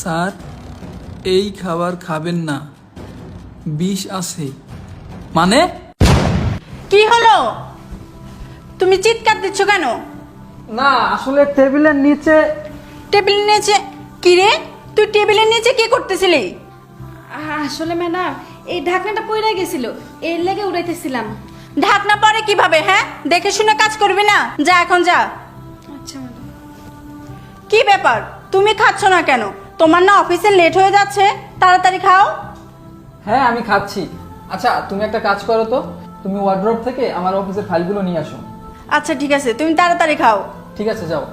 Sir, এই খাবার খাবেন না, বিষ আছে। মানে? কি হলো? তুমি চিৎকার দিচ্ছ কেন? না, আসলে টেবিলের নিচে। টেবিলের নিচে? কি রে, তুই টেবিলের নিচে কি করতেছিলি? আসলে ম্যাডাম এই ঢাকনাটা পড়ে গেছিল, এর লেগে উড়াইতেছিলাম। ঢাকনা পরে কিভাবে? হ্যাঁ, দেখে শুনে কাজ করবি না? যা এখন যা। আচ্ছা ম্যাডাম। কি ব্যাপার, তুমি খাচ্ছ না কেন? তোমার না অফিসে লেট হয়ে যাচ্ছে, তাড়াতাড়ি খাও। হ্যাঁ, আমি খাচ্ছি। আচ্ছা, তুমি একটা কাজ করো তো, তুমি ওয়ার্ড্রোব থেকে আমার অফিসের ফাইলগুলো নিয়ে আসো। আচ্ছা ঠিক আছে, তুমি তাড়াতাড়ি খাও। ঠিক আছে, যাও।